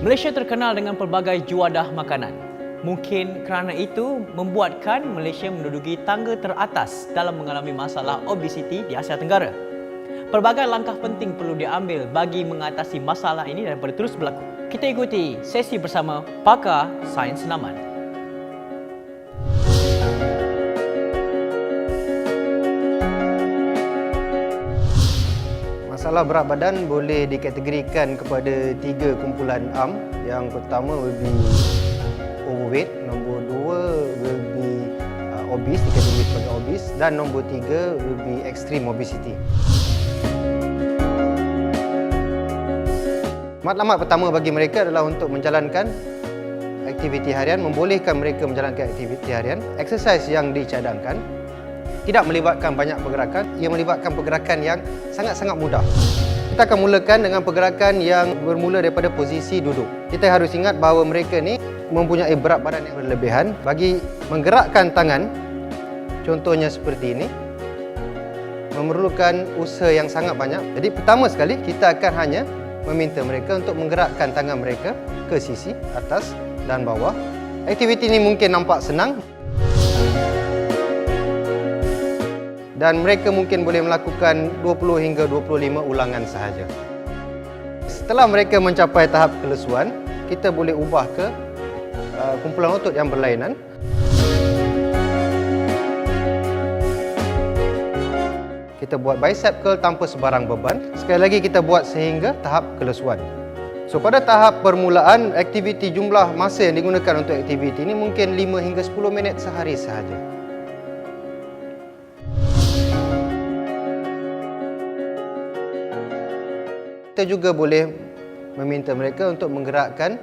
Malaysia terkenal dengan pelbagai juadah makanan. Mungkin kerana itu membuatkan Malaysia menduduki tangga teratas dalam mengalami masalah obesiti di Asia Tenggara. Pelbagai langkah penting perlu diambil bagi mengatasi masalah ini daripada terus berlaku. Kita ikuti sesi bersama pakar sains senaman. Masalah berat badan boleh dikategorikan kepada 3 kumpulan am. Yang pertama will be overweight, nombor 2 will be obese, dikategorikan sebagai obese, dan nombor 3 will be extreme obesity. Matlamat pertama bagi mereka adalah untuk menjalankan aktiviti harian, membolehkan mereka menjalankan aktiviti harian. Exercise yang dicadangkan tidak melibatkan banyak pergerakan, ia melibatkan pergerakan yang sangat-sangat mudah. Kita akan mulakan dengan pergerakan yang bermula daripada posisi duduk. Kita harus ingat bahawa mereka ni mempunyai berat badan yang berlebihan. Bagi menggerakkan tangan, contohnya seperti ini, memerlukan usaha yang sangat banyak. Jadi pertama sekali kita akan hanya meminta mereka untuk menggerakkan tangan mereka ke sisi atas dan bawah. Aktiviti ini mungkin nampak senang dan mereka mungkin boleh melakukan 20 hingga 25 ulangan sahaja. Setelah mereka mencapai tahap kelesuan, kita boleh ubah ke kumpulan otot yang berlainan. Kita buat bicep curl tanpa sebarang beban. Sekali lagi kita buat sehingga tahap kelesuan. So pada tahap permulaan, aktiviti jumlah masa yang digunakan untuk aktiviti ini mungkin 5 hingga 10 minit sehari sahaja. Kita juga boleh meminta mereka untuk menggerakkan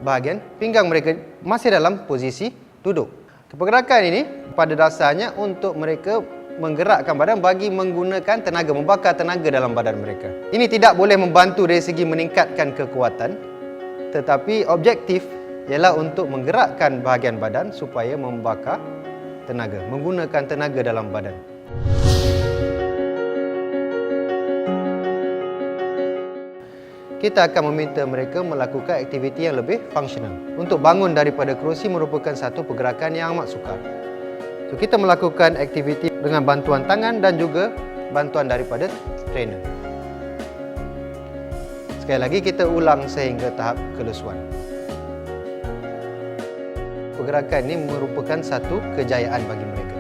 bahagian pinggang mereka masih dalam posisi duduk. Pergerakan ini pada dasarnya untuk mereka menggerakkan badan bagi menggunakan tenaga, membakar tenaga dalam badan mereka. Ini tidak boleh membantu dari segi meningkatkan kekuatan, tetapi objektif ialah untuk menggerakkan bahagian badan supaya membakar tenaga, menggunakan tenaga dalam badan. Kita akan meminta mereka melakukan aktiviti yang lebih fungsional. Untuk bangun daripada kerusi merupakan satu pergerakan yang amat sukar. So, kita melakukan aktiviti dengan bantuan tangan dan juga bantuan daripada trainer. Sekali lagi kita ulang sehingga tahap kelesuan. Pergerakan ini merupakan satu kejayaan bagi mereka.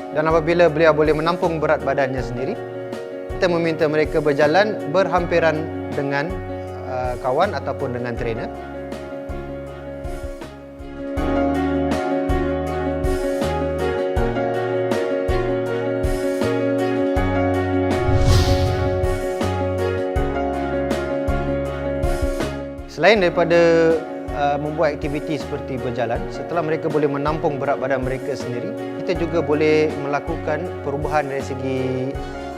Dan apabila beliau boleh menampung berat badannya sendiri, kita meminta mereka berjalan berhampiran dengan kawan ataupun dengan trainer. Selain daripada membuat aktiviti seperti berjalan, setelah mereka boleh menampung berat badan mereka sendiri, kita juga boleh melakukan perubahan dari segi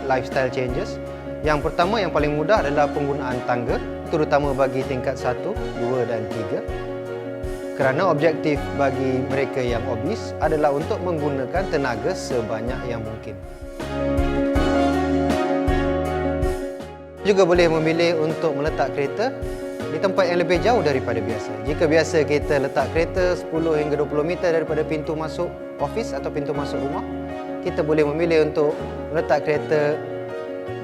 lifestyle changes. Yang pertama, yang paling mudah adalah penggunaan tangga, terutama bagi tingkat 1, 2 dan 3. Kerana objektif bagi mereka yang obes adalah untuk menggunakan tenaga sebanyak yang mungkin. Juga boleh memilih untuk meletak kereta di tempat yang lebih jauh daripada biasa. Jika biasa kita letak kereta 10 hingga 20 meter daripada pintu masuk office atau pintu masuk rumah, kita boleh memilih untuk meletak kereta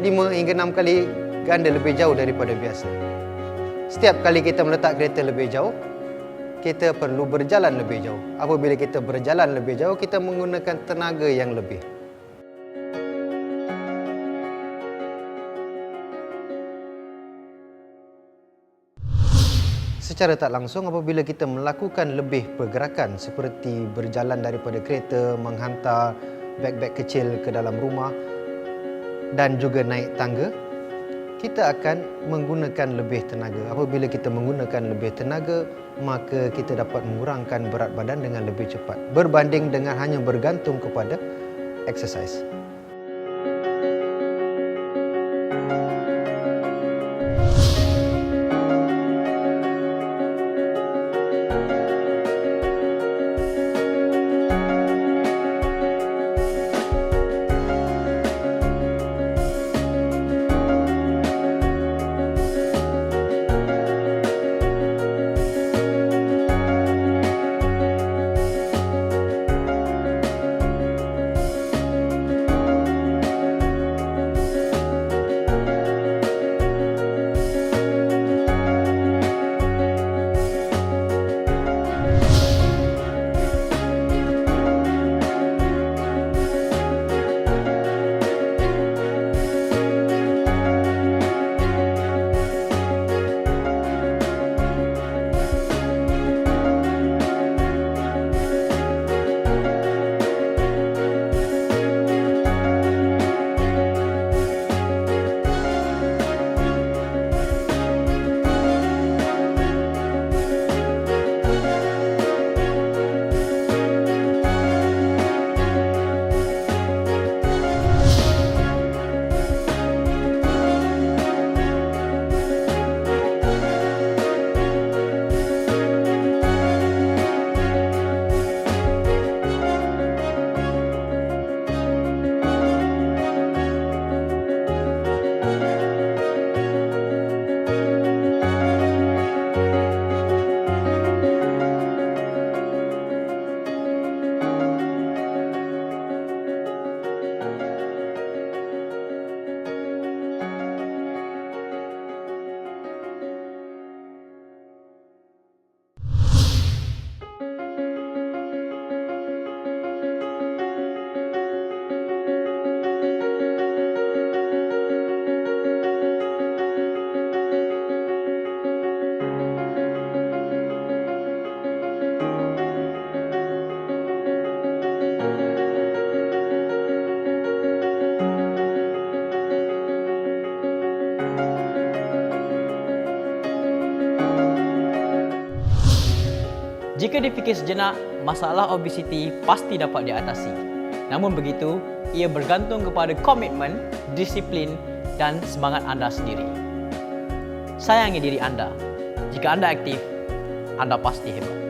5 hingga 6 kali ganda lebih jauh daripada biasa. Setiap kali kita meletak kereta lebih jauh, kita perlu berjalan lebih jauh. Apabila kita berjalan lebih jauh, kita menggunakan tenaga yang lebih. Secara tak langsung, apabila kita melakukan lebih pergerakan seperti berjalan daripada kereta, menghantar beg-beg kecil ke dalam rumah dan juga naik tangga, kita akan menggunakan lebih tenaga. Apabila kita menggunakan lebih tenaga, maka kita dapat mengurangkan berat badan dengan lebih cepat berbanding dengan hanya bergantung kepada exercise. Jika dipikir sejenak, masalah obesiti pasti dapat diatasi. Namun begitu, ia bergantung kepada komitmen, disiplin dan semangat anda sendiri. Sayangi diri anda. Jika anda aktif, anda pasti hebat.